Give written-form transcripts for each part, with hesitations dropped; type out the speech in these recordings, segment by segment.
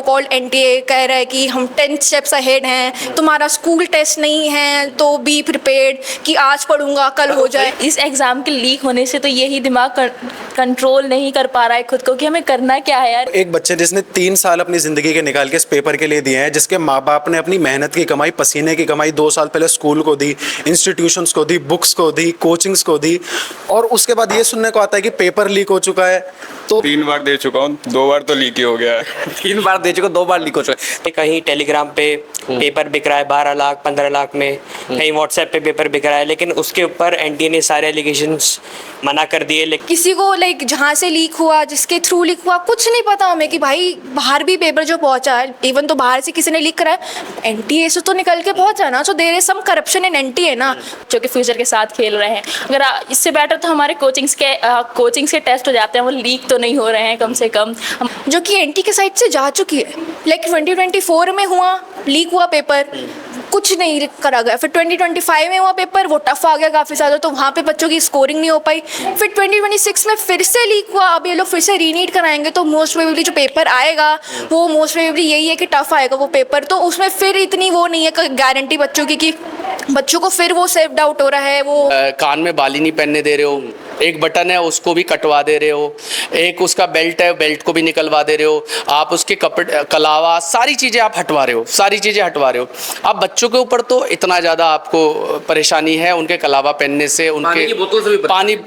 Called NTA कह रहा है कि हम 10 स्टेप्स अहेड हैं, तुम्हारा स्कूल टेस्ट नहीं है तो बी प्रिपेयर्ड कि आज पढ़ूंगा कल हो जाए। इस एग्ज़ाम के लीक होने से तो यही दिमाग कंट्रोल नहीं कर पा रहा है खुद को कि हमें करना क्या है यार। एक बच्चे जिसने 3 साल अपनी ज़िंदगी के निकाल के इस पेपर के लिए दिए हैं, जिसके माँ बाप ने अपनी मेहनत की कमाई, पसीने की कमाई 2 साल पहले स्कूल को दी, इंस्टीट्यूशंस को दी, बुक्स को दी, कोचिंग्स को दी, और उसके बाद ये सुनने को आता है कि पेपर लीक हो चुका है। तो 3 बार दे चुका हूँ, 2 बार तो लीक ही हो गया है। 3 बार दे चुका, 2 बार लीक हो चुका है। कहीं टेलीग्राम पे पेपर बिक रहा है 12 लाख 15 लाख में, कहीं व्हाट्सएप पे पेपर बिक रहा है, लेकिन उसके ऊपर एनटीए ने सारे एलिगेशंस मना कर दिए। लेकिन किसी को जहाँ से लीक हुआ, जिसके थ्रू लीक हुआ, कुछ नहीं पता हमें कि भाई बाहर भी पेपर जो पहुंचा है, इवन तो बाहर से किसी ने लीक करा है, एनटीए से तो निकल के पहुंचा ना। So there is some corruption in NTA ना, जो कि फ्यूचर के साथ खेल रहे हैं। अगर इससे बेटर तो हमारे कोचिंग्स के टेस्ट हो जाते हैं, वो लीक तो नहीं हो रहे हैं कम से कम। जो कि एनटी के साइड से जा चुकी है। 2024 में हुआ, लीक हुआ पेपर, कुछ नहीं करा गया। फिर 2025 में हुआ पेपर, वो टफ आ गया काफ़ी ज़्यादा, तो वहाँ पे बच्चों की स्कोरिंग नहीं हो पाई। फिर 2026 में फिर से लीक हुआ, अब ये लोग फिर से रीनीट कराएंगे, तो मोस्ट प्रोबेबली जो पेपर आएगा वो मोस्ट प्रोबेबली यही है कि टफ आएगा वो पेपर। तो उसमें फिर इतनी वो नहीं है गारंटी बच्चों की कि बच्चों को फिर वो सेल्फ डाउट हो रहा है। वो कान में बाली नहीं पहनने दे रहे हो, एक बटन है उसको भी कटवा दे रहे हो, एक उसका बेल्ट है बेल्ट को भी निकलवा दे रहे हो, आप उसके कपड़े कलावा सारी चीज़ें आप हटवा रहे हो, सारी चीज़ें हटवा रहे हो। अब बच्चों के ऊपर तो इतना ज़्यादा आपको परेशानी है, उनके कलावा पहनने से, उनके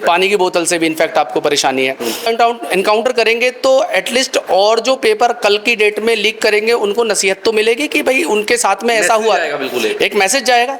पानी की बोतल से भी इनफैक्ट आपको परेशानी है। इनकाउंटर करेंगे तो एटलीस्ट, और जो पेपर कल की डेट में लीक करेंगे उनको नसीहत तो मिलेगी कि भाई उनके साथ में ऐसा हुआ, एक मैसेज जाएगा।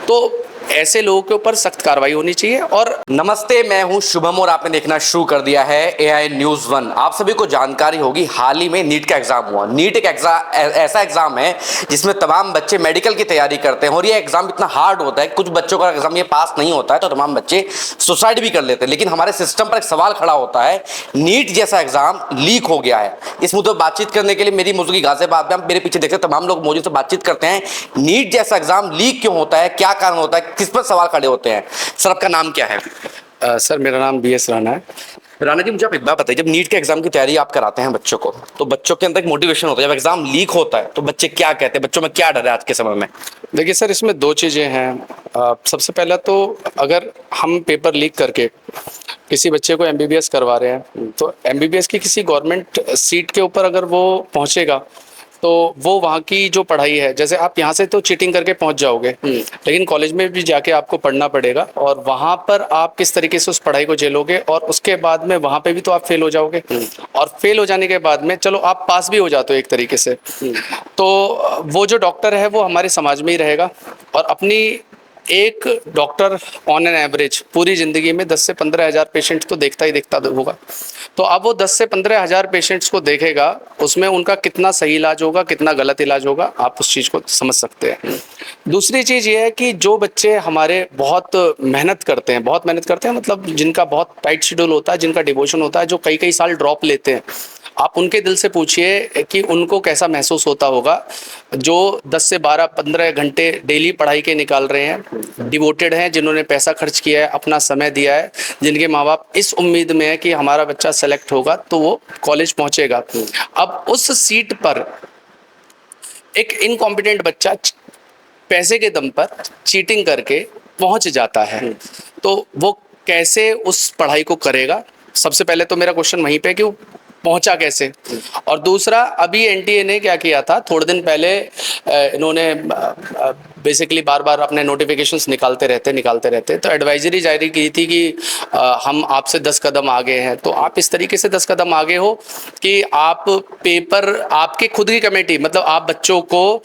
तो ऐसे लोगों के ऊपर सख्त कार्रवाई होनी चाहिए। और नमस्ते, मैं हूं शुभम और आपने देखना शुरू कर दिया है एआई न्यूज़ 1। आप सभी को जानकारी होगी, हाल ही में नीट का एग्जाम हुआ। नीट एक ऐसा एग्जाम है जिसमें तमाम बच्चे मेडिकल की तैयारी करते हैं, और ये एग्जाम इतना हार्ड होता है, कुछ बच्चों का एग्जाम ये पास नहीं होता है तो तमाम बच्चे सुसाइड भी कर लेते हैं। लेकिन हमारे सिस्टम पर एक सवाल खड़ा होता है, नीट जैसा एग्जाम लीक हो गया है। इस मुद्दे पर बातचीत करने के लिए मेरी मौजूदगी गाजियाबाद में, मेरे पीछे देखते तमाम लोग मौजूद से बातचीत करते हैं। नीट जैसा एग्जाम लीक क्यों होता है, क्या कारण होता है, किस पर सवाल खड़े होते हैं। सर, आपका नाम क्या है? सर, मेरा नाम BS राणा है। राणा जी, मुझे आप एक बात बताइए, जब नीट के एग्जाम की तैयारी आप कराते हैं बच्चों को, तो बच्चों के अंदर एक मोटिवेशन होता है, जब एग्जाम लीक होता है तो बच्चे क्या कहते हैं, बच्चों में क्या डर है आज के समय में? देखिए सर, इसमें 2 चीज़ें हैं। सबसे पहला तो अगर हम पेपर लीक करके किसी बच्चे को MBBS करवा रहे हैं, तो MBBS की किसी गवर्नमेंट सीट के ऊपर अगर वो पहुंचेगा तो वो वहाँ की जो पढ़ाई है, जैसे आप यहाँ से तो चीटिंग करके पहुँच जाओगे, लेकिन कॉलेज में भी जाके आपको पढ़ना पड़ेगा, और वहाँ पर आप किस तरीके से उस पढ़ाई को झेलोगे, और उसके बाद में वहाँ पे भी तो आप फेल हो जाओगे, और फेल हो जाने के बाद में चलो आप पास भी हो जाते हो एक तरीके से, तो वो जो डॉक्टर है वो हमारे समाज में ही रहेगा। और अपनी एक डॉक्टर ऑन एन एवरेज पूरी ज़िंदगी में 10 से 15 हज़ार पेशेंट्स तो देखता ही देखता होगा। तो अब वो 10 से 15 हज़ार पेशेंट्स को देखेगा, उसमें उनका कितना सही इलाज होगा, कितना गलत इलाज होगा, आप उस चीज़ को समझ सकते हैं। दूसरी चीज़ ये है कि जो बच्चे हमारे बहुत मेहनत करते हैं, मतलब जिनका बहुत टाइट शेड्यूल होता है, जिनका डिवोशन होता है, जो कई कई साल ड्रॉप लेते हैं, आप उनके दिल से पूछिए कि उनको कैसा महसूस होता होगा। जो 10 से 12-15 घंटे डेली पढ़ाई के निकाल रहे हैं, डिवोटेड हैं, जिन्होंने पैसा खर्च किया है, अपना समय दिया है, जिनके माँ बाप इस उम्मीद में है कि हमारा बच्चा सेलेक्ट होगा तो वो कॉलेज पहुंचेगा। अब उस सीट पर एक इनकॉम्पिटेंट बच्चा पैसे के दम पर चीटिंग करके पहुंच जाता है, तो वो कैसे उस पढ़ाई को करेगा? सबसे पहले तो मेरा क्वेश्चन वहीं पे कि वो पहुंचा कैसे। और दूसरा, अभी एनटीए ने क्या किया था, थोड़े दिन पहले इन्होंने बेसिकली बार बार अपने नोटिफिकेशंस निकालते रहते, तो एडवाइजरी जारी की थी कि हम आपसे 10 कदम आगे हैं। तो आप इस तरीके से 10 कदम आगे हो कि आप पेपर, आपके खुद की कमेटी, मतलब आप बच्चों को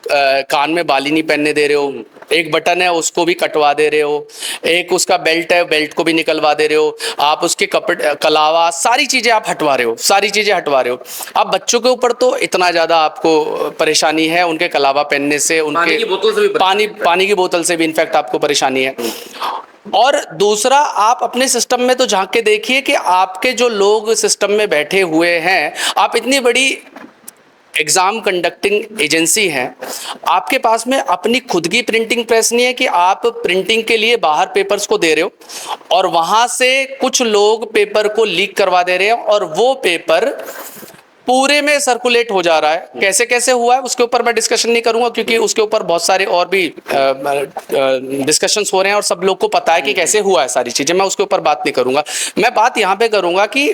कान में बाली नहीं पहनने दे रहे हो, एक बटन है उसको भी कटवा दे रहे हो, एक उसका बेल्ट है बेल्ट को भी निकलवा दे रहे हो, आप उसके कपड़े कलावा सारी चीज़ें आप हटवा रहे हो, अब बच्चों के ऊपर तो इतना ज़्यादा आपको परेशानी है, उनके कलावा पहनने से, उनके पानी की बोतल से भी इनफैक्ट आपको परेशानी है। और दूसरा, आप अपने सिस्टम में तो झांक के देखिए कि आपके जो लोग सिस्टम में बैठे हुए हैं, आप इतनी बड़ी एग्ज़ाम कंडक्टिंग एजेंसी है, आपके पास में अपनी खुद की प्रिंटिंग प्रेस नहीं है कि आप प्रिंटिंग के लिए बाहर पेपर्स को दे रहे हो, और वहाँ से कुछ लोग पेपर को लीक करवा दे रहे हैं, और वो पेपर पूरे में सर्कुलेट हो जा रहा है। कैसे कैसे हुआ है उसके ऊपर मैं डिस्कशन नहीं करूंगा, क्योंकि उसके ऊपर बहुत सारे और भी डिस्कशंस हो रहे हैं और सब लोग को पता है कि कैसे हुआ है सारी चीजें। मैं उसके ऊपर बात नहीं करूंगा। मैं बात यहाँ पे करूंगा कि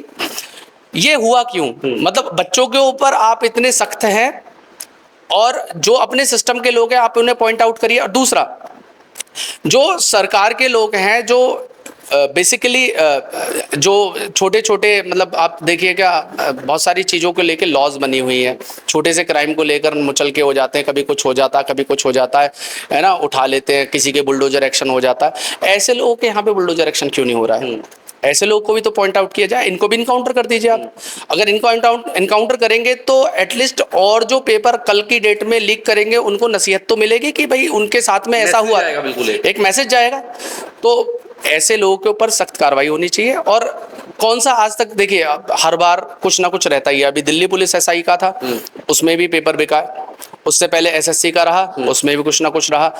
ये हुआ क्यों, मतलब बच्चों के ऊपर आप इतने सख्त हैं और जो अपने सिस्टम के लोग हैं आप उन्हें पॉइंट आउट करिए। और दूसरा, जो सरकार के लोग हैं जो बेसिकली जो छोटे छोटे, मतलब आप देखिएगा बहुत सारी चीज़ों को लेकर लॉज बनी हुई हैं, छोटे से क्राइम को लेकर मुचल के हो जाते हैं, कभी कुछ हो जाता है कभी कुछ हो जाता है ना, उठा लेते हैं, किसी के बुलडोजर एक्शन हो जाता है। ऐसे लोगों के यहाँ पे बुलडोजर एक्शन क्यों नहीं हो रहा है? ऐसे लोगों को भी तो पॉइंट आउट किया जाए, इनको भी इनकाउंटर कर दीजिए आप। अगर इनको इनकाउंटर करेंगे तो एटलीस्ट और जो पेपर कल की डेट में लीक करेंगे उनको नसीहत तो मिलेगी कि भाई उनके साथ में ऐसा हुआ, बिल्कुल एक मैसेज जाएगा। तो ऐसे लोगों के ऊपर सख्त कार्रवाई होनी चाहिए। और कौन सा आज तक देखिए हर बार कुछ ना कुछ रहता ही है। अभी दिल्ली पुलिस एसआई का था, उसमें भी पेपर बिका। उससे पहले एसएससी का रहा, उसमें भी कुछ ना कुछ रहा।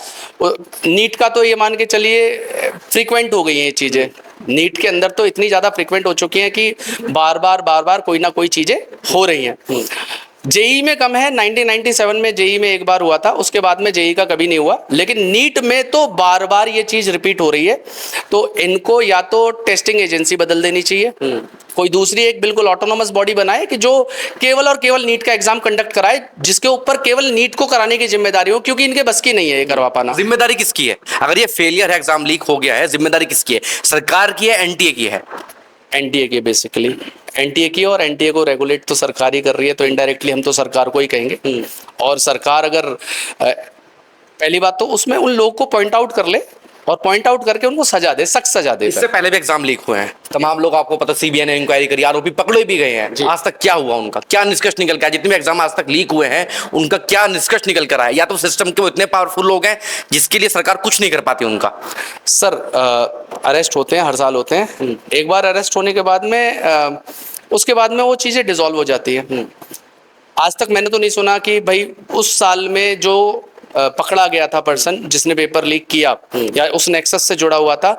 नीट का तो ये मान के चलिए फ्रीक्वेंट हो गई हैं ये चीज़ें। नीट के अंदर तो इतनी ज़्यादा फ्रीक्वेंट हो चुकी हैं कि बार बार कोई ना कोई चीज़ें हो रही हैं। जेई में कम है, 1997 में जेई में एक बार हुआ था, उसके बाद में जेई का कभी नहीं हुआ। लेकिन नीट में तो बार बार ये चीज़ रिपीट हो रही है। तो इनको या तो टेस्टिंग एजेंसी बदल देनी चाहिए, कोई दूसरी एक बिल्कुल ऑटोनोमस बॉडी बनाए कि जो केवल और केवल नीट का एग्जाम कंडक्ट कराए, जिसके ऊपर केवल नीट को कराने की जिम्मेदारी हो, क्योंकि इनके बस की नहीं है ये करवा पाना। जिम्मेदारी किसकी है? अगर ये फेलियर है, एग्जाम लीक हो गया है, जिम्मेदारी किसकी है? सरकार की है, एनटीए की है? एनटीए की, बेसिकली एनटीए की। और एनटीए को रेगुलेट तो सरकार ही कर रही है, तो इनडायरेक्टली हम तो सरकार को ही कहेंगे। और सरकार अगर पहली बात तो उसमें उन लोगों को पॉइंट आउट कर ले और पॉइंट आउट करके उनको सजा दे, सख्त सजा दे। इससे पहले भी एग्जाम लीक हुए हैं, तमाम लोग आपको पता, सीबीआई ने इंक्वायरी करी, आरोपी पकड़े भी गए हैं। आज तक क्या हुआ उनका, क्या निष्कर्ष निकल के आया? जितने भी एग्जाम आज तक लीक हुए हैं उनका क्या निष्कर्ष निकल कर आया? या तो सिस्टम के वो इतने पावरफुल लोग हैं जिसके लिए सरकार कुछ नहीं कर पाती उनका। सर अरेस्ट होते हैं, हर साल होते हैं। एक बार अरेस्ट होने के बाद में उसके बाद में वो चीज़ें डिसॉल्व हो जाती हैं। आज तक मैंने तो नहीं सुना कि भाई उस साल में जो पकड़ा गया था पर्सन जिसने पेपर लीक किया या उस नेक्सस से जुड़ा हुआ था,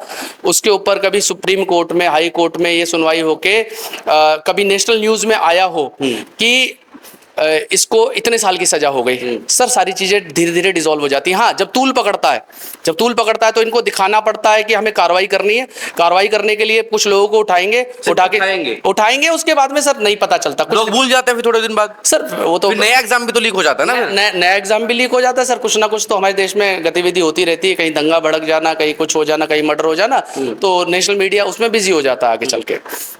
उसके ऊपर कभी सुप्रीम कोर्ट में, हाई कोर्ट में ये सुनवाई होके कभी नेशनल न्यूज़ में आया हो कि इसको इतने साल की सजा हो गई। सर सारी चीज़ें धीरे धीरे डिसॉल्व हो जाती हैं। हाँ, जब तूल पकड़ता है तो इनको दिखाना पड़ता है कि हमें कार्रवाई करनी है। कार्रवाई करने के लिए कुछ लोगों को उठाएंगे, उसके बाद में सर नहीं पता चलता, कुछ लोग भूल जाते हैं फिर थोड़े दिन बाद। सर वो तो नया एग्जाम भी तो लीक हो जाता है ना, नया एग्जाम भी लीक हो जाता है सर। कुछ ना कुछ तो हमारे देश में गतिविधि होती रहती है, कहीं दंगा भड़क जाना, कहीं कुछ हो जाना, कहीं मर्डर हो जाना, तो नेशनल मीडिया उसमें बिजी हो जाता है आगे चल के।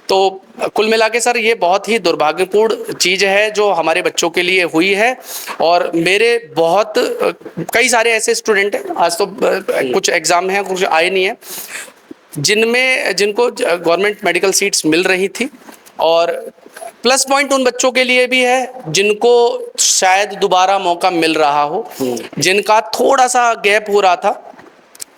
तो कुल मिला के सर ये बहुत ही दुर्भाग्यपूर्ण चीज़ है जो हमारे बच्चों के लिए हुई है। और मेरे बहुत कई सारे ऐसे स्टूडेंट हैं, आज तो कुछ एग्जाम हैं, कुछ आए नहीं हैं, जिनको गवर्नमेंट मेडिकल सीट्स मिल रही थी। और प्लस पॉइंट उन बच्चों के लिए भी है जिनको शायद दोबारा मौका मिल रहा हो, जिनका थोड़ा सा गैप हो रहा था,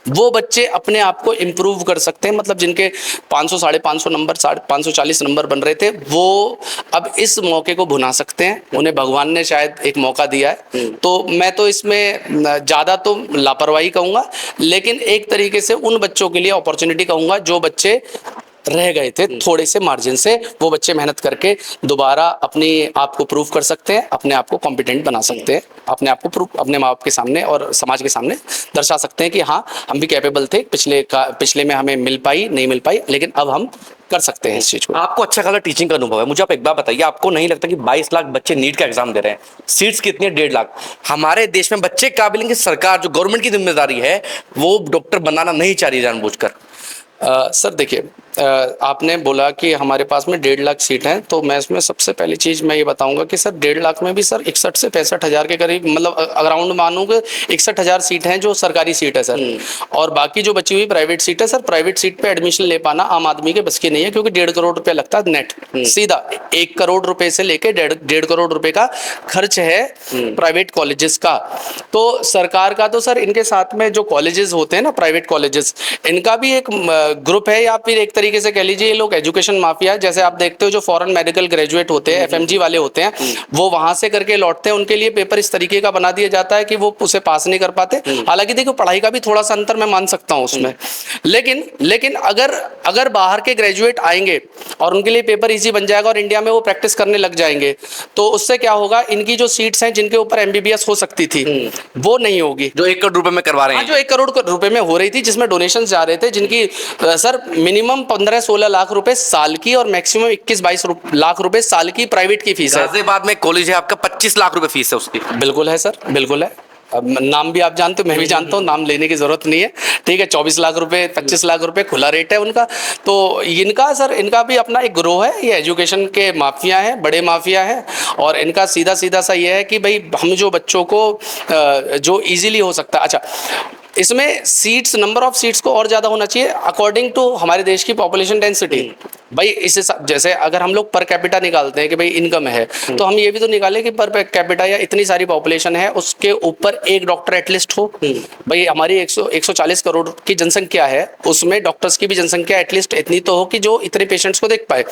वो बच्चे अपने आप को इम्प्रूव कर सकते हैं। मतलब जिनके 500 550 नंबर 540 नंबर बन रहे थे, वो अब इस मौके को भुना सकते हैं। उन्हें भगवान ने शायद एक मौका दिया है। तो मैं तो इसमें ज़्यादा तो लापरवाही कहूँगा, लेकिन एक तरीके से उन बच्चों के लिए अपॉर्चुनिटी कहूँगा जो बच्चे रह गए थे थोड़े से मार्जिन से। वो बच्चे मेहनत करके दोबारा अपने आप को प्रूव कर सकते हैं, अपने आप को कॉम्पिटेंट बना सकते हैं, अपने आप को प्रूव अपने माँ बाप के सामने और समाज के सामने दर्शा सकते हैं कि हाँ हम भी कैपेबल थे। पिछले में हमें नहीं मिल पाई, लेकिन अब हम कर सकते हैं इस चीज़ को। आपको अच्छा खासा टीचिंग का अनुभव है, मुझे आप एक बात बताइए, आपको नहीं लगता कि 22 लाख बच्चे नीट का एग्जाम दे रहे हैं, सीट्स कितनी है? 1.5 लाख। हमारे देश में बच्चे काबिल हैं कि सरकार जो गवर्नमेंट की जिम्मेदारी है वो डॉक्टर बनाना नहीं चाह रही जानबूझकर? सर देखिए, आपने बोला कि हमारे पास में 1.5 लाख सीट हैं, तो मैं इसमें सबसे पहली चीज़ मैं ये बताऊंगा कि सर 1.5 लाख में भी सर 61 से 65 हज़ार के करीब, मतलब अराउंड मानूँ कि 61 हज़ार सीट हैं जो सरकारी सीट है सर। और बाकी जो बची हुई प्राइवेट सीट है सर, प्राइवेट सीट पे एडमिशन ले पाना आम आदमी के बस की नहीं है, क्योंकि 1.5 करोड़ रुपया लगता है नेट, सीधा 1 करोड़ रुपए से लेके 1.5 करोड़ रुपए का खर्च है प्राइवेट कॉलेजेस का। तो सरकार का तो सर इनके साथ में जो कॉलेजेस होते हैं ना, प्राइवेट कॉलेजेस, इनका भी एक ग्रुप है या फिर एक तरीके से कह लीजिए ये लोग एजुकेशन माफिया है। जैसे आप देखते हो जो फॉरेन मेडिकल ग्रेजुएट होते हैं, एफएमजी वाले होते हैं, वो वहां से करके लौटते हैं, उनके लिए पेपर इस तरीके का बना दिया जाता है कि वो उसे पास नहीं कर पाते। हालांकि देखो पढ़ाई का भी थोड़ा सा अंतर मैं मान सकता हूँ उसमें, लेकिन अगर बाहर के ग्रेजुएट आएंगे और उनके लिए पेपर इजी बन जाएगा और इंडिया में वो प्रैक्टिस करने लग जाएंगे, तो उससे क्या होगा, इनकी जो सीट्स हैं जिनके ऊपर एमबीबीएस हो सकती थी वो नहीं होगी, जो 1 करोड़ रुपए में करवा रहे हैं। जो 1 करोड़ रुपए में हो रही थी, जिसमें डोनेशन जा रहे थे, जिनकी सर मिनिमम 15-16 लाख रुपए साल की और मैक्सिमम 21-22 लाख रुपए साल की प्राइवेट की फीस है। गाजियाबाद में कॉलेज है आपका, 25 लाख रुपए फीस है उसकी। बिल्कुल है सर, बिल्कुल है। अब नाम भी आप जानते हो, मैं भी जानता हूँ, नाम लेने की जरूरत नहीं है, ठीक है। 24 लाख रुपए, 25 लाख रुपए खुला रेट है उनका। तो इनका सर, इनका भी अपना एक ग्रोह है, ये एजुकेशन के माफिया हैं, बड़े माफिया हैं। और इनका सीधा सीधा सा ये है कि भाई हम जो बच्चों को जो इजीली हो सकता है, अच्छा इसमें सीट्स, नंबर ऑफ सीट्स को और ज़्यादा होना चाहिए अकॉर्डिंग टू हमारे देश की पॉपुलेशन डेंसिटी। भाई इस जैसे अगर हम लोग पर कैपिटा निकालते हैं कि भाई इनकम है, तो हम ये भी तो निकालें कि पर कैपिटा या इतनी सारी पॉपुलेशन है उसके ऊपर एक डॉक्टर एटलीस्ट हो। भाई हमारी 140 करोड़ की जनसंख्या है, उसमें डॉक्टर्स की भी जनसंख्या एटलीस्ट इतनी तो हो कि जो इतने पेशेंट्स को देख पाए।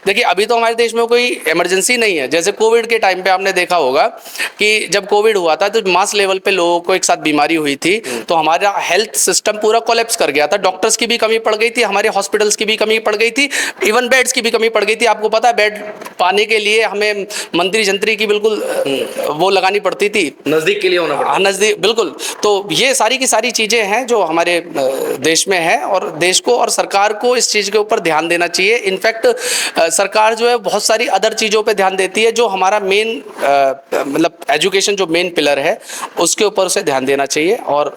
देखिए अभी तो हमारे देश में कोई इमरजेंसी नहीं है। जैसे कोविड के टाइम पे आपने देखा होगा कि जब कोविड हुआ था तो मास लेवल पे लोगों को एक साथ बीमारी हुई थी, तो हमारा हेल्थ सिस्टम पूरा कोलैप्स कर गया था। डॉक्टर्स की भी कमी पड़ गई थी, हमारे हॉस्पिटल्स की भी कमी पड़ गई थी, इवन बेड्स की भी कमी पड़ गई थी। आपको पता है बेड पाने के लिए हमें मंत्री जंत्री की बिल्कुल वो लगानी पड़ती थी, नजदीक के लिए होना पड़ा। नजदीक, बिल्कुल। तो ये सारी की सारी चीजें हैं जो हमारे देश में है, और देश को और सरकार को इस चीज के ऊपर ध्यान देना चाहिए। इनफैक्ट सरकार जो है बहुत सारी अदर चीजों पे ध्यान देती है, जो हमारा मेन मतलब एजुकेशन जो मेन पिलर है उसके ऊपर उसे ध्यान देना चाहिए, और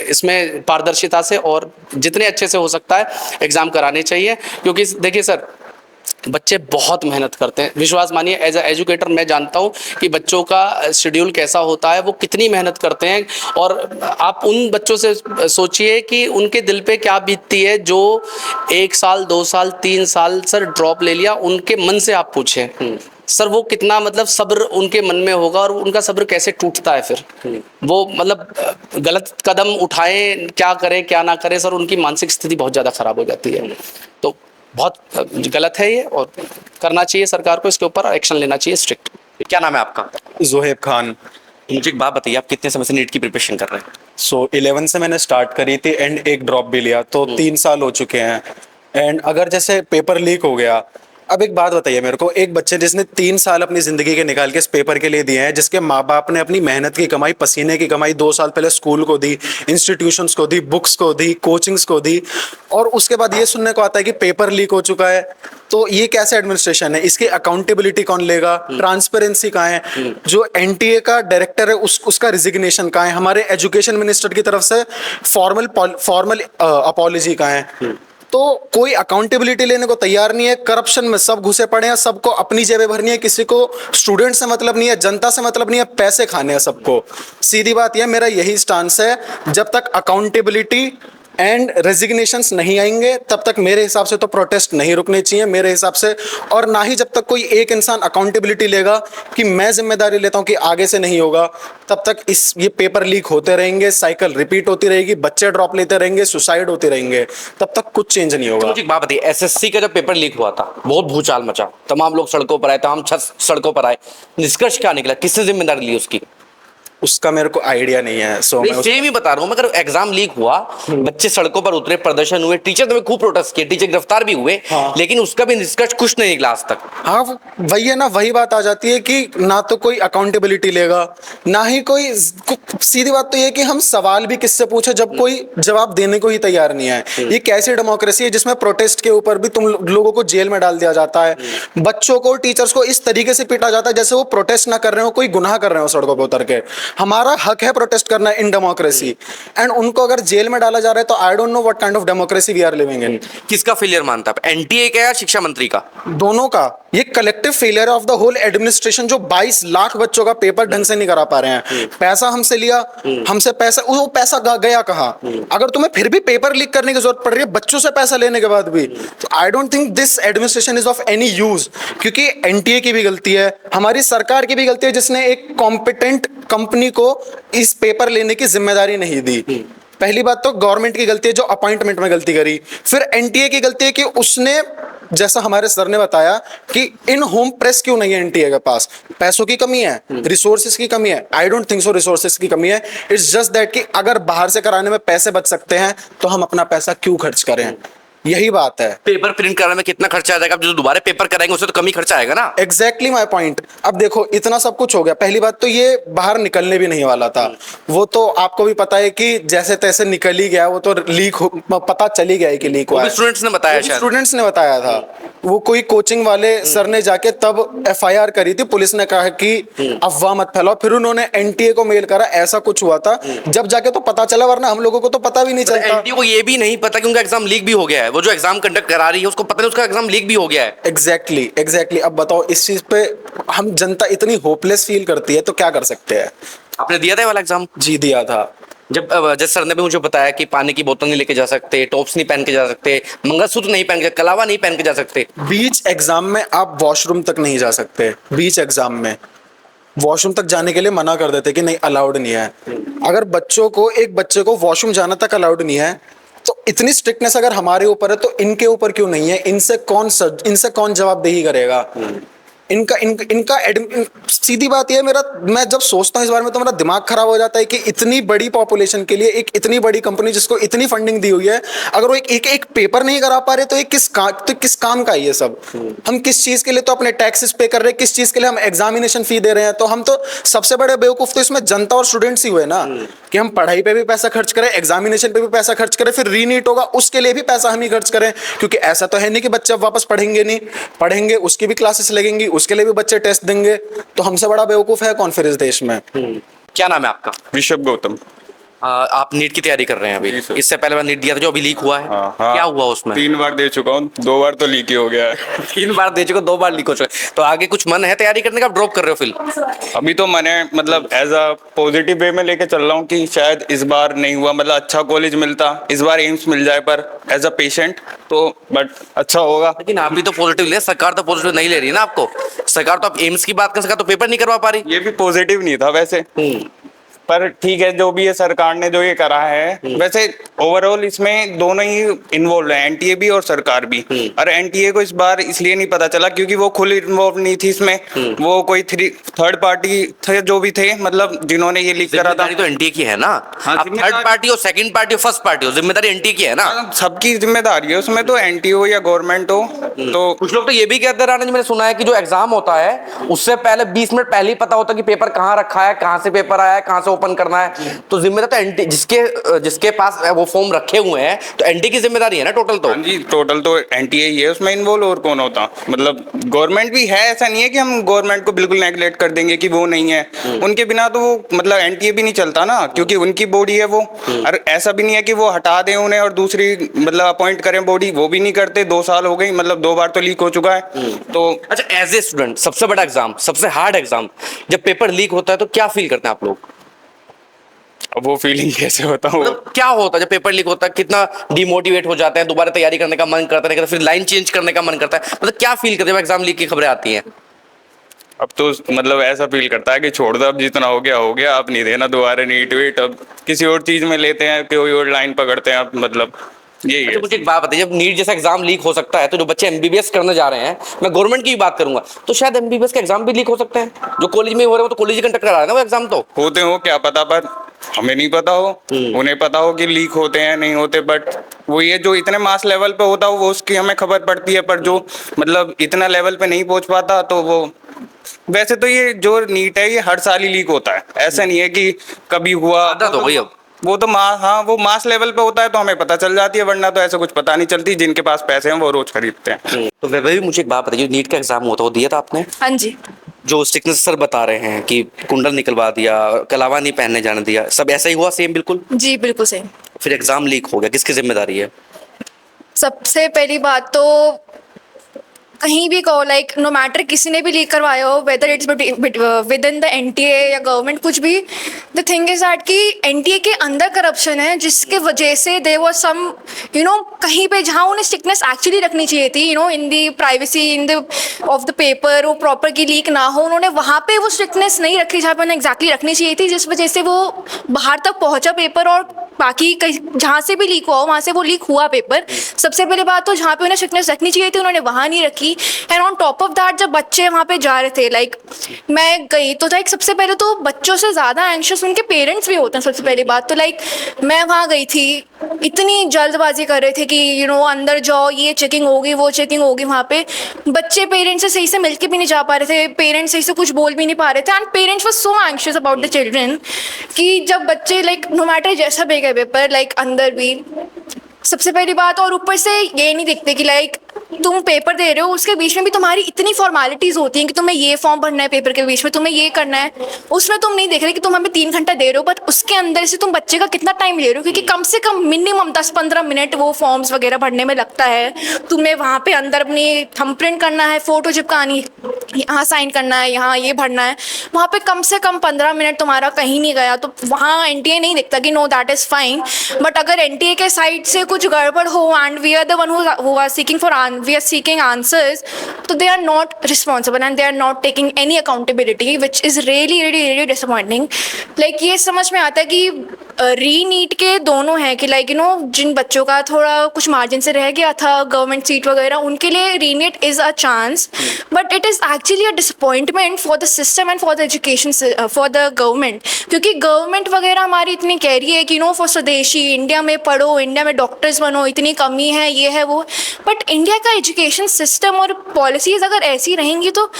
इसमें पारदर्शिता से और जितने अच्छे से हो सकता है एग्जाम कराने चाहिए। क्योंकि देखिए सर, बच्चे बहुत मेहनत करते हैं, विश्वास मानिए, एज अ एजुकेटर मैं जानता हूँ कि बच्चों का शेड्यूल कैसा होता है, वो कितनी मेहनत करते हैं। और आप उन बच्चों से सोचिए कि उनके दिल पे क्या बीतती है जो 1 साल 2 साल 3 साल सर ड्रॉप ले लिया, उनके मन से आप पूछें सर वो कितना मतलब सब्र उनके मन में होगा, और उनका सब्र कैसे टूटता है फिर वो मतलब गलत कदम उठाएं, क्या करें क्या ना करें सर, उनकी मानसिक स्थिति बहुत ज़्यादा ख़राब हो जाती है। तो बहुत गलत है ये, और करना चाहिए सरकार को इसके ऊपर एक्शन लेना चाहिए स्ट्रिक्ट। क्या नाम है आपका? जोहेब खान। मुझे एक बात बताइए, आप कितने समय से नीट की प्रिपरेशन कर रहे हैं? 11 से मैंने स्टार्ट करी थी एंड एक ड्रॉप भी लिया, तो 3 साल हो चुके हैं। एंड अगर जैसे पेपर लीक हो गया, अब एक बात बताइए मेरे को, एक बच्चे जिसने 3 साल अपनी जिंदगी के निकाल के इस पेपर के लिए दिए हैं, जिसके माँ बाप ने अपनी मेहनत की कमाई, पसीने की कमाई 2 साल पहले स्कूल को दी, इंस्टीट्यूशंस को दी, बुक्स को दी, कोचिंग्स को दी, और उसके बाद ये सुनने को आता है कि पेपर लीक हो चुका है, तो ये कैसे एडमिनिस्ट्रेशन है? इसकी अकाउंटेबिलिटी कौन लेगा? ट्रांसपेरेंसी कहाँ है? जो एनटीए का डायरेक्टर है उसका रिजिग्नेशन कहाँ है? हमारे एजुकेशन मिनिस्टर की तरफ से फॉर्मल अपॉलॉजी कहाँ है? तो कोई अकाउंटेबिलिटी लेने को तैयार नहीं है। करप्शन में सब घुसे पड़े हैं, सबको अपनी जेबें भरनी है, किसी को स्टूडेंट से मतलब नहीं है, जनता से मतलब नहीं है, पैसे खाने हैं सबको। सीधी बात यह, मेरा यही स्टांस है, जब तक अकाउंटेबिलिटी एंड रेजिग्नेशंस नहीं आएंगे तब तक मेरे हिसाब से तो प्रोटेस्ट नहीं रुकने चाहिए मेरे हिसाब से। और ना ही जब तक कोई एक इंसान अकाउंटेबिलिटी लेगा कि मैं जिम्मेदारी लेता हूं कि आगे से नहीं होगा, तब तक ये पेपर लीक होते रहेंगे, साइकिल रिपीट होती रहेगी, बच्चे ड्रॉप लेते रहेंगे, सुसाइड होते रहेंगे, तब तक कुछ चेंज नहीं होगा। मुझे एक बात बताइए, एसएससी का जब पेपर लीक हुआ था बहुत भूचाल मचा, तमाम लोग सड़कों पर आए, तमाम सड़कों पर आए, निष्कर्ष क्या निकला? किसने जिम्मेदारी ली उसकी? उसका मेरे को आइडिया नहीं है। सो मैं सेम ही बता रहा हूँ, मगर एग्जाम लीक हुआ, बच्चे सड़कों पर उतरे, प्रदर्शन हुए, टीचर ने खूब प्रोटेस्ट किए, टीचर गिरफ्तार भी हुए, लेकिन उसका भी निष्कर्ष कुछ नहीं निकला आज तक। हाँ, वही है ना, वही बात आ जाती है कि ना तो कोई अकाउंटेबिलिटी लेगा, ना ही कोई। सीधी बात तो ये कि हम सवाल भी किससे पूछे जब कोई जवाब देने को ही तैयार नहीं है। ये कैसी डेमोक्रेसी है जिसमें प्रोटेस्ट के ऊपर भी तुम लोगों को जेल में डाल दिया जाता है, बच्चों को, टीचर्स को इस तरीके से पीटा जाता है जैसे वो प्रोटेस्ट ना कर रहे हो, कोई गुनाह कर रहे हो सड़कों पर उतर के। हमारा हक है प्रोटेस्ट करना इन डेमोक्रेसी, एंड उनको अगर जेल में डाला जा रहा है तो I don't know what kind of democracy we are living in. किसका फेलियर मानता है, एनटीए का या शिक्षा मंत्री का? दोनों का। ये collective failure of the whole administration, जो 22 लाख बच्चों का पेपर ढंग से नहीं करा पा रहे हैं। पैसा हमसे लिया, हमसे पैसा, वो पैसा गया कहां? अगर तुम्हें फिर भी पेपर लीक करने की जरूरत पड़ रही है बच्चों से पैसा लेने के बाद भी, तो I don't think this administration is of any use. क्योंकि एनटीए की भी गलती है, हमारी सरकार की भी गलती है जिसने एक कॉम्पिटेंट कंपनी को इस पेपर लेने की जिम्मेदारी नहीं दी। पहली बात तो गवर्नमेंट की गलती है जो अपॉइंटमेंट में गलती करी, फिर एनटीए की गलती है कि उसने, जैसा हमारे सर ने बताया कि इन होम प्रेस क्यों नहीं है एनटीए के पास, पैसों की कमी है, रिसोर्सेज की कमी है। I don't think so resources की कमी है, इट्स जस्ट दैट कि अगर बाहर से कराने में पैसे बच सकते हैं तो हम अपना पैसा क्यों खर्च करें, यही बात है। पेपर प्रिंट कराने में कितना खर्चा आ जाएगा, अब जो दोबारा पेपर कराएंगे उससे तो कम ही खर्चा आएगा ना। Exactly my point. अब देखो इतना सब कुछ हो गया, पहली बात तो ये बाहर निकलने भी नहीं वाला था, वो तो आपको भी पता है कि जैसे तैसे निकल ही गया, वो तो लीक पता चली गया है कि लीक हुआ है। स्टूडेंट्स ने बताया, शायद स्टूडेंट्स ने बताया था, वो कोई कोचिंग वाले सर ने जाके तब एफआईआर करी थी, पुलिस ने कहा कि अफवाह मत फैलाओ, फिर उन्होंने एनटीए को मेल करा, ऐसा कुछ हुआ था, जब जाके तो पता चला, वरना हम लोगों को तो पता भी नहीं चलता। एनटीए को ये भी नहीं पता कि उनका एग्जाम लीक भी हो गया है, वो जो एग्जाम कंडक्ट करा रही है उसको पता नहीं उसका एग्जाम लीक भी हो गया है। एग्जैक्टली। अब बताओ इस चीज पे हम जनता इतनी होपलेस फील करती है तो क्या कर सकते हैं। आपने दिया था ये वाला एग्जाम? जी दिया था। जब जज सर ने भी मुझे बताया कि पानी की बोतल नहीं लेके जा सकते, टॉप्स नहीं पहन के जा सकते, मंगलसूत्र नहीं पहन के, कलावा नहीं पहन के जा सकते। बीच एग्जाम में आप वॉशरूम तक नहीं जा सकते, बीच एग्जाम में वॉशरूम तक जाने के लिए मना कर देते कि नहीं अलाउड नहीं है। अगर बच्चों को, एक बच्चे को वॉशरूम जाना तक अलाउड नहीं है, तो इतनी स्ट्रिक्टनेस अगर हमारे ऊपर है तो इनके ऊपर क्यों नहीं है? इनसे कौन जवाबदेही करेगा? इनका सीधी बात यह है, मैं जब सोचता हूँ इस बारे में तो मेरा दिमाग खराब हो जाता है कि इतनी बड़ी पॉपुलेशन के लिए एक इतनी बड़ी कंपनी जिसको इतनी फंडिंग दी हुई है, अगर वो एक पेपर नहीं करा पा रहे तो ये किस काम का है ये सब? हम किस चीज के लिए तो अपने टैक्सेस पे कर रहे हैं, किस चीज के लिए हम एग्जामिनेशन फी दे रहे हैं? तो हम तो सबसे बड़े बेवकूफ तो इसमें जनता और स्टूडेंट्स ही हुए ना, कि हम पढ़ाई पे भी पैसा खर्च करें, एग्जामिनेशन पे भी पैसा खर्च करें, फिर रीनीट होगा उसके लिए भी पैसा हम ही खर्च करें, क्योंकि ऐसा तो है नहीं कि बच्चे अब वापस पढ़ेंगे नहीं, पढ़ेंगे, उसकी भी क्लासेस लगेंगी, उसके लिए भी बच्चे टेस्ट देंगे, तो हमसे बड़ा बेवकूफ है कौन फिर इस देश में? क्या नाम है आपका? ऋषभ गौतम। आप नीट की तैयारी कर रहे हैं अभी? जी सर। इससे पहले बार नीट दिया था जो अभी लीक हुआ है, क्या हुआ उसमें? 3 बार दे चुका हूँ, 2 बार तो लीक ही हो गया है। 3 बार दे चुके, 2 बार लीक हो चुके, तो आगे कुछ मन है तैयारी करने का? ड्रॉप कर रहे हो फिर? अभी तो मैंने मतलब एज अ पॉजिटिव वे में लेके चल रहा हूँ कि शायद इस बार नहीं हुआ, मतलब अच्छा कॉलेज मिलता, इस बार एम्स मिल जाए, पर एज अ पेशेंट तो बट अच्छा होगा। लेकिन आप भी तो पॉजिटिव ले, सरकार तो पॉजिटिव नहीं ले रही है ना आपको। सरकार तो आप एम्स की बात कर, सरकार तो पेपर नहीं करवा पा रही। ये भी पॉजिटिव नहीं था वैसे, पर ठीक है जो भी है, सरकार ने जो ये करा है, वैसे ओवरऑल इसमें दोनों ही इन्वॉल्व है, एनटीए भी और सरकार भी। और एनटीए को इस बार इसलिए नहीं पता चला क्योंकि वो खुद इन्वॉल्व नहीं थी इसमें, वो कोई थर्ड पार्टी थे जो भी थे, मतलब जिन्होंने ये लीक करा था। तो एनटीए की है ना, हाँ, आप थर्ड पार्टी हो, सेकंड पार्टी हो, फर्स्ट पार्टी हो, जिम्मेदारी एनटीए की है ना। सबकी जिम्मेदारी है उसमें, तो एनटीए हो या गवर्नमेंट हो। तो कुछ लोग तो ये भी कहते हैं, मैंने सुना है कि जो एग्जाम होता है उससे पहले 20 मिनट पहले ही पता होता है कि पेपर कहाँ रखा है, कहाँ से पेपर आया है, कहाँ से ओपन करना है, तो जिम्मेदार तो एनटी, जिसके पास वो फॉर्म रखे हुए हैं, तो एनटी की जिम्मेदारी है ना टोटल। तो हाँ जी, टोटल तो एनटीए ही है उसमें इन्वॉल्व, और कौन होता? मतलब गवर्नमेंट भी है, ऐसा नहीं है कि हम गवर्नमेंट को बिल्कुल नेगलेक्ट कर देंगे कि वो नहीं है। उनके बिना तो वो मतलब एनटीए भी नहीं चलता ना, क्योंकि उनकी बॉडी है वो। और ऐसा भी नहीं है कि वो हटा दें उन्हें और दूसरी मतलब अपॉइंट करें बॉडी, वो भी नहीं करते। 2 साल हो गई, मतलब 2 बार तो लीक हो चुका है। तो अच्छा, एज ए स्टूडेंट सबसे बड़ा एग्जाम, सबसे हार्ड एग्जाम, जब पेपर लीक होता है तो क्या फील करते हैं आप लोग? अब वो फीलिंग कैसे बताऊं? मतलब क्या होता है जब पेपर लीक होता है? कितना डिमोटिवेट हो जाते हैं, दोबारा तैयारी करने का मन करता है, फिर लाइन चेंज करने का मन करता है, मतलब क्या फील करते हैं जब एग्जाम लीक की खबरें आती हैं? अब तो मतलब ऐसा फील करता है कि छोड़ दो, अब जितना हो गया, अब नहीं देना दोबारा नीट वीट, अब किसी और चीज में लेते हैं, कोई और लाइन पकड़ते हैं, अब मतलब यही है। अच्छा, मुझे एक बात बताइए, जब नीट जैसा एग्जाम लीक हो सकता है तो जो बच्चे एमबीबीएस करने जा रहे हैं, मैं गवर्नमेंट की बात करूंगा, तो शायद एमबीबीएस के एग्जाम भी लीक हो सकते हैं। जो कॉलेज में हो रहे हो तो कॉलेज ही कंडक्ट करा रहा है ना वो एग्जाम, तो होते हो क्या पता, पर हमें नहीं पता हो, उन्हें पता हो कि लीक होते हैं नहीं होते। बट वो ये जो इतने मास लेवल पे होता हो वो उसकी हमें खबर पड़ती है, पर जो मतलब इतना लेवल पे नहीं पहुंच पाता, तो वो वैसे तो ये जो नीट है ये हर साल ही लीक होता है, ऐसा नहीं है कि कभी हुआ। आदत हो गई अब। वो तो हाँ, वो मास लेवल पे होता है तो हमें पता चल जाती है, वरना तो ऐसा कुछ पता नहीं चलती। जिनके पास पैसे हैं वो रोज खरीदते हैं। तो वैभव भी मुझे एक बात बताइए, नीट का एग्जाम हुआ था वो दिया था आपने? हाँ जी। जो स्टिकनेस सर बता रहे हैं कि कुंडल निकलवा दिया, कलावा नहीं पहनने जाने दिया, सब ऐसा ही हुआ सेम बिल्कुल? जी बिल्कुल सेम। फिर एग्जाम लीक हो गया, किसकी जिम्मेदारी है? सबसे पहली बात तो कहीं भी कहो, लाइक नो मैटर किसी ने भी लीक करवाया हो, whether it's with in the NTA या गवर्नमेंट, कुछ भी, द थिंग इज दैट कि एनटीए के अंदर करप्शन है, जिसके वजह से देयर वाज सम कहीं पे जहाँ उन्हें स्ट्रिक्टनेस एक्चुअली रखनी चाहिए थी, in the privacy in the of the paper, वो प्रॉपर की लीक ना हो, उन्होंने वहाँ पे वो स्ट्रिक्टनेस नहीं रखी जहाँ पर उन्हें एग्जैक्टली रखनी चाहिए थी, जिस वजह से वो बाहर तक पहुँचा पेपर और बाकी कहीं जहाँ से भी लीक हुआ हो वहाँ से वो लीक हुआ पेपर। सबसे पहले बात तो जहाँ पे उन्हें स्ट्रिक्टनेस रखनी चाहिए थी उन्होंने वहाँ नहीं रखी। And on top of that जब बच्चे वहाँ पे जा रहे थे, लाइक मैं गई तो लाइक सबसे पहले तो बच्चों से ज़्यादा एंग्शियस उनके पेरेंट्स भी होते हैं। सबसे पहली बात तो लाइक मैं वहाँ गई थी, इतनी जल्दबाजी कर रहे थे कि अंदर जाओ, ये चेकिंग होगी वो चेकिंग होगी। वहाँ पे बच्चे पेरेंट्स से सही से मिलके भी नहीं जा पा रहे थे, पेरेंट्स सही से कुछ बोल भी नहीं पा रहे थे। And parents were so anxious about the children कि जब बच्चे लाइक नो मैटर जैसा भी गए पेपर, लाइक अंदर भी सबसे पहली बात, और ऊपर से ये नहीं देखते कि लाइक तुम पेपर दे रहे हो उसके बीच में भी तुम्हारी इतनी फॉर्मेलिटीज़ होती हैं कि तुम्हें ये फॉर्म भरना है, पेपर के बीच में तुम्हें ये करना है, उसमें तुम नहीं देख रहे कि तुम हमें 3 घंटा दे रहे हो, बट उसके अंदर से तुम बच्चे का कितना टाइम ले रहे हो, क्योंकि कम से कम मिनिमम 10-15 मिनट वो फॉर्म्स वगैरह भरने में लगता है। तुम्हें वहाँ पे अंदर अपनी थंब प्रिंट करना है, फ़ोटो चिपकानी, यहाँ साइन करना है, यहाँ ये भरना है, वहाँ पे कम से कम 15 मिनट तुम्हारा कहीं नहीं गया। तो वहाँ NTA नहीं देखता कि no that is fine. But अगर NTA के साइड से कुछ गड़बड़ हो and we are the one who are seeking answers, so they are not responsible and they are not taking any accountability, which is really disappointing. Like ये समझ में आता है कि री-नीट के दोनों हैं कि लाइक जिन बच्चों का थोड़ा कुछ मार्जिन से रह गया था गवर्नमेंट सीट वगैरह, उनके लिए re NEET is a chance, but it is actually a disappointment for the system and for the education for the government. क्योंकि गवर्नमेंट वगैरह हमारी इतनी कह रही है कि फॉर स्वदेशी, इंडिया में पढ़ो, इंडिया में डॉक्टर्स बनो, इतनी कमी है, ये है वो, बट इंडिया का एजुकेशन सिस्टम और पॉलिसीज़ अगर ऐसी रहेंगी तो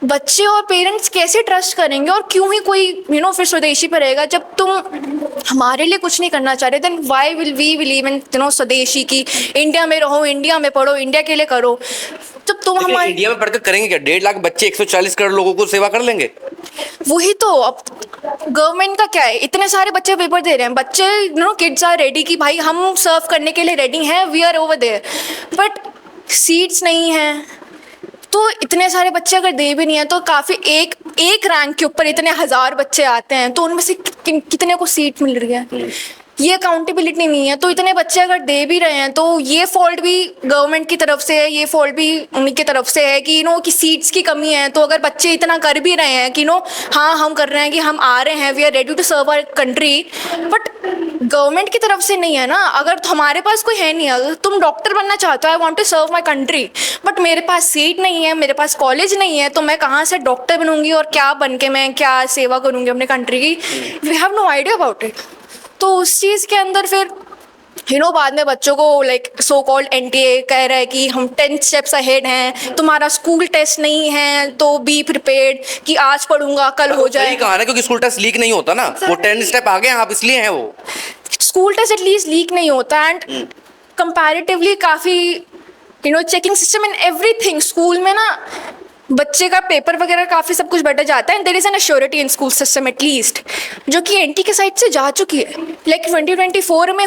बच्चे और पेरेंट्स कैसे ट्रस्ट करेंगे, और क्यों ही कोई फिर स्वदेशी पर रहेगा। जब तुम हमारे लिए कुछ नहीं करना चाह रहे, then why will we believe in swadeshi की इंडिया में रहो, इंडिया में पढ़ो, इंडिया के लिए करो। जब तुम हमारे इंडिया में पढ़कर करेंगे क्या? 1.5 लाख बच्चे 140 करोड़ लोगों को सेवा कर लेंगे? वही तो, अब गवर्नमेंट का क्या है, इतने सारे बच्चे पेपर दे रहे हैं, बच्चे किड्स आर रेडी कि भाई हम सर्व करने के लिए रेडी हैं, we are over there, but seats नहीं हैं। तो इतने सारे बच्चे अगर दे भी नहीं है तो काफ़ी एक रैंक के ऊपर इतने 1000 बच्चे आते हैं, तो उनमें से कितने को सीट मिल रही है, ये अकाउंटेबिलिटी नहीं है। तो इतने बच्चे अगर दे भी रहे हैं तो ये फॉल्ट भी गवर्नमेंट की तरफ से है, ये फॉल्ट भी उन्हीं की तरफ से है कि कि सीट्स की कमी है। तो अगर बच्चे इतना कर भी रहे हैं कि हाँ हम कर रहे हैं कि हम आ रहे हैं, we are ready to serve our country, but government की तरफ से नहीं है ना। अगर हमारे पास कोई है नहीं, अगर तुम डॉक्टर बनना चाहते हो, I want to serve my country, but मेरे पास सीट नहीं है, मेरे पास कॉलेज नहीं है, तो मैं कहाँ से डॉक्टर बनूंगी और क्या बन के मैं क्या सेवा करूँगी अपने कंट्री की? We have no idea about it. तो उस चीज़ के अंदर फिर बाद में बच्चों को लाइक सो कॉल्ड NTA कह रहा है कि हम 10 स्टेप्स अहेड हैं, तुम्हारा स्कूल टेस्ट नहीं है तो बी प्रिपेयर्ड कि आज पढ़ूंगा कल हो जाए। कहा ना, क्योंकि स्कूल टेस्ट लीक नहीं होता ना, वो 10 स्टेप आगे हैं आप, इसलिए हैं वो। स्कूल टेस्ट एटलीस्ट लीक नहीं होता एंड कंपैरेटिवली काफ़ी checking system in everything school में ना, बच्चे का पेपर वगैरह काफ़ी सब कुछ बेटर जाता है, and there is an assurity in school system at least, जो कि NTA के साइड से जा चुकी है। लाइक 2024 में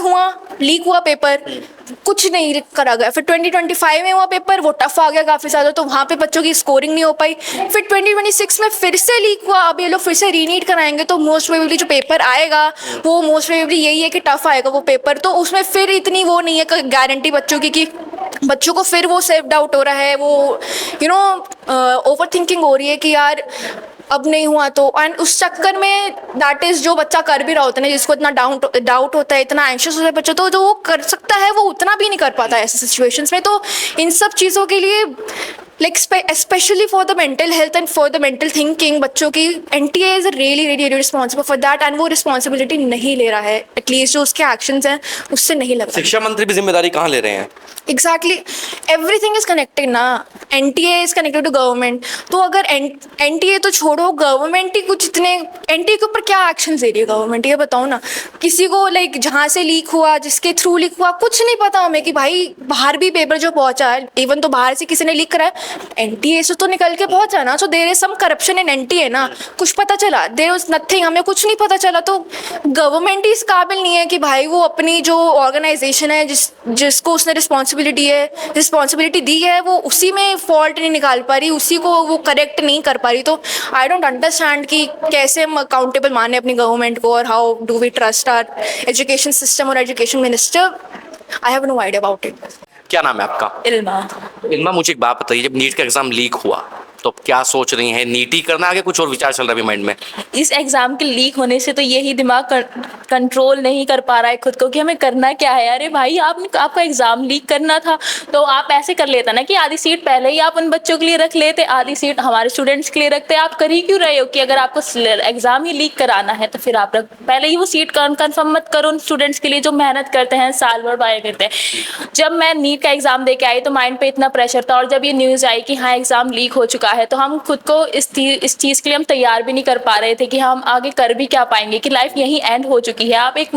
लीक हुआ पेपर, कुछ नहीं करा गया। फिर 2025 में हुआ पेपर, वो टफ आ गया काफ़ी ज़्यादा, तो वहाँ पे बच्चों की स्कोरिंग नहीं हो पाई। फिर 2026 में फिर से लीक हुआ, अब ये लोग फिर से रीनीट कराएंगे, तो मोस्ट प्रोबेबली जो पेपर आएगा वो मोस्ट प्रोबेबली यही है कि टफ आएगा वो पेपर। तो उसमें फिर इतनी वो नहीं है गारंटी बच्चों की कि बच्चों को फिर वो सेल्फ डाउट हो रहा है, वो ओवर थिंकिंग हो रही है कि यार अब नहीं हुआ तो, एंड उस चक्कर में दैट इज़ जो बच्चा कर भी रहा होता है ना, जिसको इतना डाउट होता है, इतना एंशियस होता है बच्चा, तो जो वो कर सकता है वो उतना भी नहीं कर पाता है ऐसे सिचुएशंस में। तो इन सब चीज़ों के लिए like specially for the mental health and for the mental thinking बच्चों की, NTA is really responsible for that, and वो रिस्पॉन्सिबिलिटी नहीं ले रहा है, एटलीस्ट जो उसके एक्शंस हैं उससे नहीं लग रहा। शिक्षा मंत्री भी जिम्मेदारी कहाँ ले रहे हैं? एग्जैक्टली, एवरीथिंग इज कनेक्टेड ना, NTA is connected to government. तो अगर NTA तो छोड़ो, गवर्नमेंट ही कुछ इतने NTA के ऊपर क्या एक्शन ले रही है गवर्नमेंट, ये बताओ ना। किसी को लाइक जहाँ से लीक हुआ, जिसके थ्रू लीक हुआ, कुछ नहीं पता हमें कि भाई बाहर भी पेपर जो पहुँचा है, इवन तो बाहर से किसी ने लीक कराया, NTA से तो निकल के पहुँचा ना। So there is some corruption in NTA ना, कुछ पता चला, देयर इज नथिंग, हमें कुछ नहीं पता चला। तो गवर्नमेंट ही इस काबिल नहीं है कि भाई वो अपनी जो ऑर्गेनाइजेशन है जिसको उसने रिस्पॉन्सिबिलिटी दी है, वो उसी में फॉल्ट नहीं निकाल पा रही, उसी को वो करेक्ट नहीं कर पा रही। तो आई डोंट अंडरस्टैंड कि कैसे हम अकाउंटेबल माने अपनी गवर्नमेंट को, और how do we trust our education system और education minister. I have no idea about it. क्या नाम है आपका? इल्मा। इल्मा, मुझे एक बात बताइए, जब नीट का एग्जाम लीक हुआ तो क्या सोच रही हैं, नीट ही करना, आगे कुछ और विचार चल रहा है अभी माइंड में? इस एग्जाम के लीक होने से तो यही दिमाग कंट्रोल नहीं कर पा रहा है खुद को कि हमें करना क्या है। अरे भाई, आपका एग्जाम लीक करना था तो आप ऐसे कर लेता ना कि आधी सीट पहले ही आप उन बच्चों के लिए रख लेते, आधी सीट हमारे स्टूडेंट्स के लिए रखते। आप कर ही क्यों रहे हो कि अगर आपको एग्जाम ही लीक कराना है तो फिर आप पहले ही वो सीट कंफर्म मत करो उन स्टूडेंट्स के लिए जो मेहनत करते हैं, साल भर पढ़ाई करते हैं। जब मैं नीट का एग्जाम दे के आई तो माइंड पे इतना प्रेशर था, और जब ये न्यूज़ आई कि हाँ एग्जाम लीक हो चुका है तो हम खुद को इस चीज़ के लिए हम तैयार भी नहीं कर पा रहे थे कि हम आगे कर भी क्या पाएंगे, कि लाइफ यहीं एंड हो चुकी है। आप एक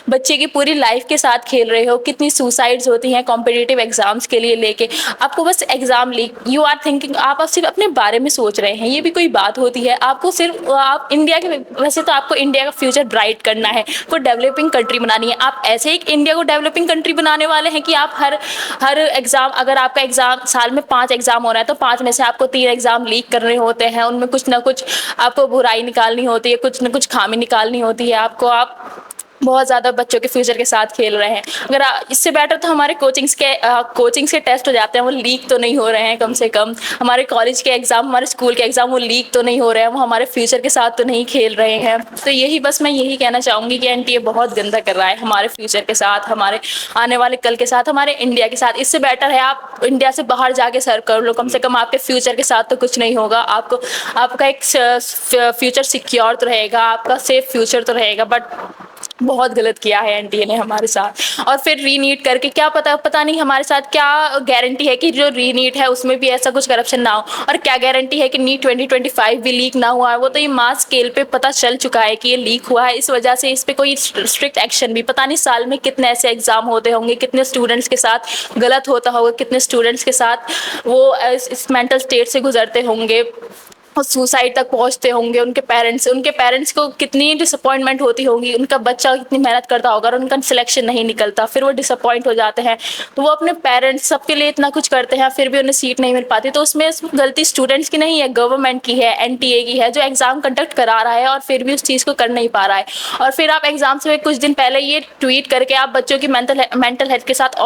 बच्चे की पूरी लाइफ के साथ खेल रहे हो। कितनी सुसाइड्स होती हैं कॉम्पिटिटिव एग्जाम्स के लिए लेके, आपको बस exam leak, you are thinking, आप सिर्फ अपने बारे में सोच रहे हैं। ये भी कोई बात होती है? आपको सिर्फ आप इंडिया के, वैसे तो आपको इंडिया का फ्यूचर ब्राइट करना है, को डेवलपिंग कंट्री बनानी है। आप ऐसे ही इंडिया को डेवलपिंग कंट्री बनाने वाले हैं कि आप हर एग्जाम, अगर आपका एग्जाम साल में 5 एग्जाम हो रहा है तो 5 में से आपको 3 एग्जाम लीक करने होते हैं, उनमें कुछ ना कुछ आपको बुराई निकालनी होती है, कुछ ना कुछ खामी निकालनी होती है आपको। आप बहुत ज़्यादा बच्चों के फ्यूचर के साथ खेल रहे हैं। अगर इससे बेटर तो हमारे कोचिंग्स के टेस्ट हो जाते हैं, वो लीक तो नहीं हो रहे हैं कम से कम। हमारे कॉलेज के एग्ज़ाम, हमारे स्कूल के एग्ज़ाम वो लीक तो नहीं हो रहे हैं, वो हमारे फ्यूचर के साथ तो नहीं खेल रहे हैं। तो यही बस मैं यही कहना चाहूँगी कि एनटीए बहुत गंदा कर रहा है हमारे फ्यूचर के साथ, हमारे आने वाले कल के साथ, हमारे इंडिया के साथ। इससे बेटर है आप इंडिया से बाहर जाके सर्व कर लो, कम से कम आपके फ्यूचर के साथ तो कुछ नहीं होगा। आपका एक फ्यूचर सिक्योर तो रहेगा, आपका सेफ फ्यूचर तो रहेगा। बट बहुत गलत किया है एनटीए ने हमारे साथ। और फिर रीनीट करके क्या पता नहीं हमारे साथ क्या गारंटी है कि जो रीनीट है उसमें भी ऐसा कुछ करप्शन ना हो, और क्या गारंटी है कि नीट 2025 भी लीक ना हुआ है। वो तो ये मास स्केल पे पता चल चुका है कि ये लीक हुआ है। इस वजह से इस पे कोई स्ट्रिक्ट एक्शन भी, पता नहीं साल में कितने ऐसे एग्जाम होते होंगे, कितने स्टूडेंट्स के साथ गलत होता होगा, कितने स्टूडेंट्स के साथ वो इस मेंटल स्टेट से गुजरते होंगे और सुसाइड तक पहुंचते होंगे। उनके पेरेंट्स को कितनी डिसअपॉइंटमेंट होती होगी, उनका बच्चा कितनी मेहनत करता होगा और उनका सिलेक्शन नहीं निकलता, फिर वो डिसअपॉइंट हो जाते हैं। तो वो अपने पेरेंट्स सबके लिए इतना कुछ करते हैं, फिर भी उन्हें सीट नहीं मिल पाती। तो उसमें गलती स्टूडेंट्स की नहीं है, गवर्नमेंट की है, एनटीए की है, जो एग्जाम कंडक्ट करा रहा है और फिर भी उस चीज़ को कर नहीं पा रहा है। और फिर आप एग्जाम से कुछ दिन पहले ये ट्वीट करके आप बच्चों की मेंटल हेल्थ के साथ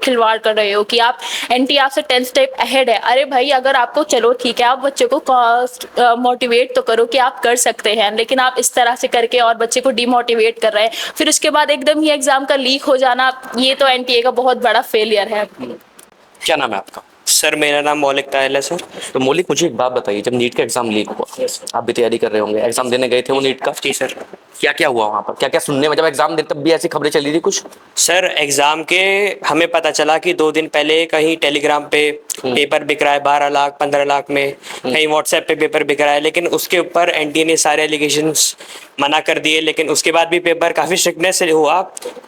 खिलवाड़ कर रहे हो कि आप एनटीए आपसे 10 स्टेप अहेड है। अरे भाई, अगर आपको, चलो ठीक है, आप बच्चों को मोटिवेट तो करो कि आप कर सकते हैं, लेकिन आप इस तरह से करके और बच्चे को डिमोटिवेट कर रहे हैं, फिर उसके बाद एकदम ही एग्जाम का लीक हो जाना, ये तो एनटीए का बहुत बड़ा फेलियर है। क्या नाम है आपका? सर मेरा नाम मौलिक तायल है सर। तो मौलिक, मुझे एक बात बताइए, जब नीट का एग्जाम लीक हुआ, आप भी तैयारी कर रहे होंगे, एग्जाम देने गए थे वो नीट का? जी सर। क्या क्या हुआ वहाँ पर, क्या क्या सुनने में, जब एग्जाम दे तब भी ऐसी खबरें चली थी कुछ? सर एग्ज़ाम के हमें पता चला कि 2 दिन पहले कहीं टेलीग्राम पे पेपर बिक रहा है 12 लाख 15 लाख में, कहीं व्हाट्सएप पे पेपर बिक रहा है, लेकिन उसके ऊपर एनटीए ने सारे एलिगेशंस मना कर दिए। लेकिन उसके बाद भी पेपर काफ़ी स्ट्रिक्टनेस से हुआ,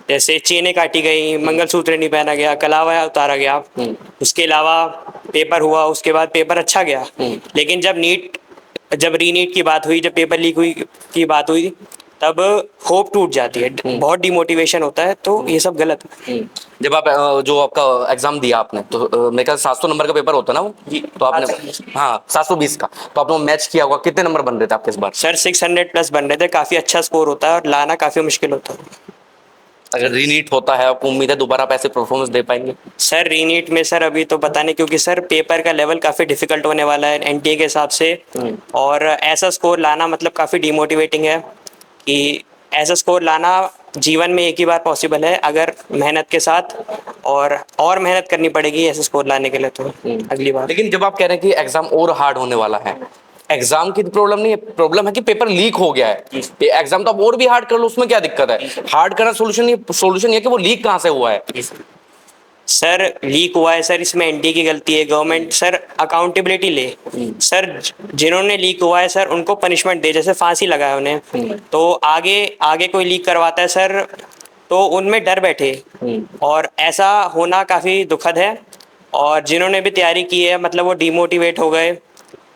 जैसे चेनें काटी गई, मंगलसूत्र नहीं पहना गया, कलावा उतारा गया। उसके अलावा पेपर हुआ, उसके बाद पेपर अच्छा गया। लेकिन जब रीनीट की बात हुई, जब पेपर लीक हुई की बात हुई, तब होप टूट जाती है, बहुत डिमोटिवेशन होता है। तो ये सब गलत है। जब आप जो आपका एग्जाम दिया आपने, तो मेरे ख्याल 700 नंबर का पेपर होता है ना वो? तो आपने, हाँ 720 का, तो आपने मैच किया होगा। कितने नंबर बन रहे थे आपके इस बार? सर 600 प्लस बन रहे थे, काफ़ी अच्छा स्कोर होता है और लाना काफ़ी मुश्किल होता है। अगर रीनीट होता है, आपको उम्मीद है दोबारा आप ऐसे परफॉर्मेंस दे पाएंगे? सर रीनीट में सर अभी तो पता नहीं, क्योंकि सर पेपर का लेवल काफ़ी डिफिकल्ट होने वाला है एनटीए के हिसाब से, और ऐसा स्कोर लाना मतलब काफ़ी डिमोटिवेटिंग है कि ऐसा स्कोर लाना जीवन में एक ही बार पॉसिबल है, अगर मेहनत के साथ और मेहनत करनी पड़ेगी ऐसा स्कोर लाने के लिए तो अगली बार। लेकिन जब आप कह रहे हैं कि एग्जाम और हार्ड होने वाला है, एग्जाम की प्रॉब्लम नहीं है, प्रॉब्लम है कि पेपर लीक हो गया है। एग्जाम तो आप और भी हार्ड कर लो, उसमें क्या दिक्कत है? हार्ड करना सोल्यूशन ये कि वो लीक कहाँ से हुआ है? सर लीक हुआ है सर, इसमें एनटीए की गलती है। गवर्नमेंट सर अकाउंटेबिलिटी ले, सर जिन्होंने लीक हुआ है सर उनको पनिशमेंट दे, जैसे फांसी लगाए उन्हें, तो आगे कोई लीक करवाता है सर तो उनमें डर बैठे, और ऐसा होना काफ़ी दुखद है। और जिन्होंने भी तैयारी की है मतलब वो डिमोटिवेट हो गए।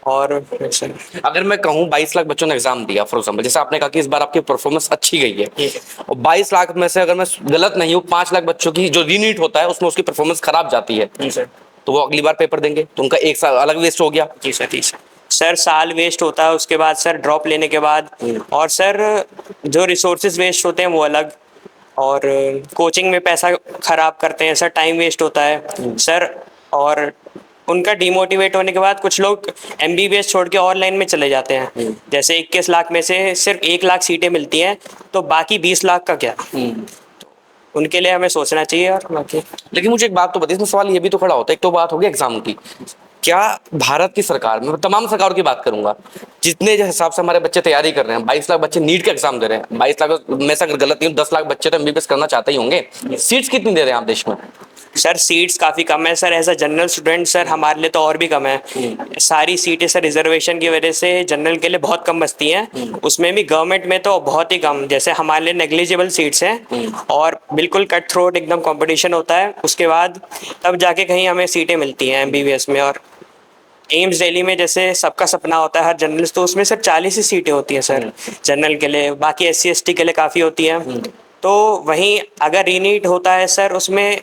और सर अगर मैं कहूँ 22 लाख बच्चों ने एग्जाम दिया फॉर एग्जाम्पल, जैसे आपने कहा कि इस बार आपकी परफॉर्मेंस अच्छी गई है, और 22 लाख में से अगर मैं गलत नहीं हूँ 5 लाख बच्चों की जो रीनीट होता है उसमें उसकी परफॉर्मेंस खराब जाती है, तो वो अगली बार पेपर देंगे, तो उनका एक साल अलग वेस्ट हो गया। जी सर, जी सर साल वेस्ट होता है, उसके बाद सर ड्रॉप लेने के बाद, और सर जो रिसोर्सेज वेस्ट होते हैं वो अलग, और कोचिंग में पैसा खराब करते हैं सर, टाइम वेस्ट होता है सर, और उनका डिमोटिवेट होने के बाद कुछ लोग एमबीबीएस छोड़ के और लाइन में चले जाते हैं। जैसे 21 लाख में से सिर्फ 1 लाख सीटें मिलती हैं, तो बाकी 20 लाख का क्या? उनके लिए हमें सोचना चाहिए। और बाकी लेकिन मुझे एक बात तो बताइए, इसमें सवाल ये भी तो खड़ा होता है, एक तो बात होगी एग्जाम की, क्या भारत की सरकार, मैं तमाम सरकारों की बात करूंगा, जितने जो हिसाब से हमारे बच्चे तैयारी कर रहे हैं, 22 लाख बच्चे नीट का एग्जाम दे रहे हैं, 22 लाख में से अगर गलत नहीं हूं 10 लाख बच्चे तो एमबीबीएस करना चाहते ही होंगे, सीट्स कितनी दे रहे हैं आप देश में? सर सीट्स काफ़ी कम है sir. As a general student sir हमारे लिए तो और भी कम है। सारी सीटें सर रिजर्वेशन की वजह से जनरल के लिए बहुत कम बचती हैं, उसमें भी गवर्नमेंट में तो बहुत ही कम। जैसे हमारे लिए नेग्लिजिबल सीट्स हैं और बिल्कुल कट थ्रोट एकदम कंपटीशन होता है, उसके बाद तब जाके कहीं हमें सीटें मिलती हैं एमबीबीएस में। और एम्स दिल्ली में जैसे सबका सपना होता है हर जर्नलिस्ट, तो उसमें सिर्फ 40 ही सीटें होती हैं सर जनरल के लिए, बाकी SC ST के लिए काफ़ी होती हैं। तो वहीं अगर रीनीट होता है सर, उसमें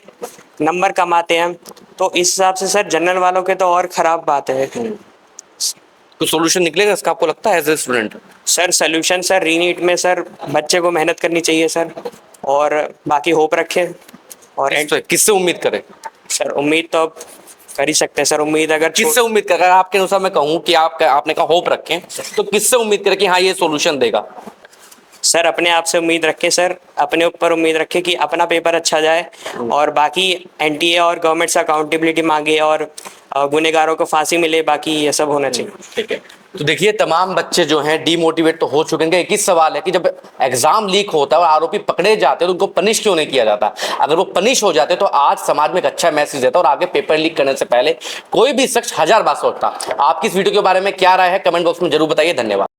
नंबर कम आते हैं, तो इस हिसाब से सर जनरल वालों के तो और ख़राब बात है। तो सॉल्यूशन निकलेगा इसका आपको लगता है as a student? Sir solution sir re NEET में सर बच्चे को मेहनत करनी चाहिए सर, और बाकी होप रखें। और किससे उम्मीद करें? सर उम्मीद तो अब कर ही सकते हैं सर। उम्मीद अगर किससे उम्मीद करें? अगर आपके अनुसार मैं कहूँ कि आपने कहा होप रखें, तो किससे उम्मीद करें कि हाँ ये सॉल्यूशन देगा? सर अपने आप से उम्मीद रखें सर, अपने ऊपर उम्मीद रखें कि अपना पेपर अच्छा जाए, और बाकी NTA और गवर्नमेंट से अकाउंटेबिलिटी मांगे और गुनहगारों को फांसी मिले, बाकी ये सब होना चाहिए। ठीक है, तो देखिए तमाम बच्चे जो हैं डीमोटिवेट तो हो चुके हैं। एक ही सवाल है कि जब एग्जाम लीक होता है और आरोपी पकड़े जाते हैं तो उनको पनिश क्यों नहीं किया जाता? अगर वो पनिश हो जाते तो आज समाज में एक अच्छा मैसेज देता और आगे पेपर लीक करने से पहले कोई भी शख्स 1000 बार सोचता। आपकी इस वीडियो के बारे में क्या राय है कमेंट बॉक्स में जरूर बताइए। धन्यवाद।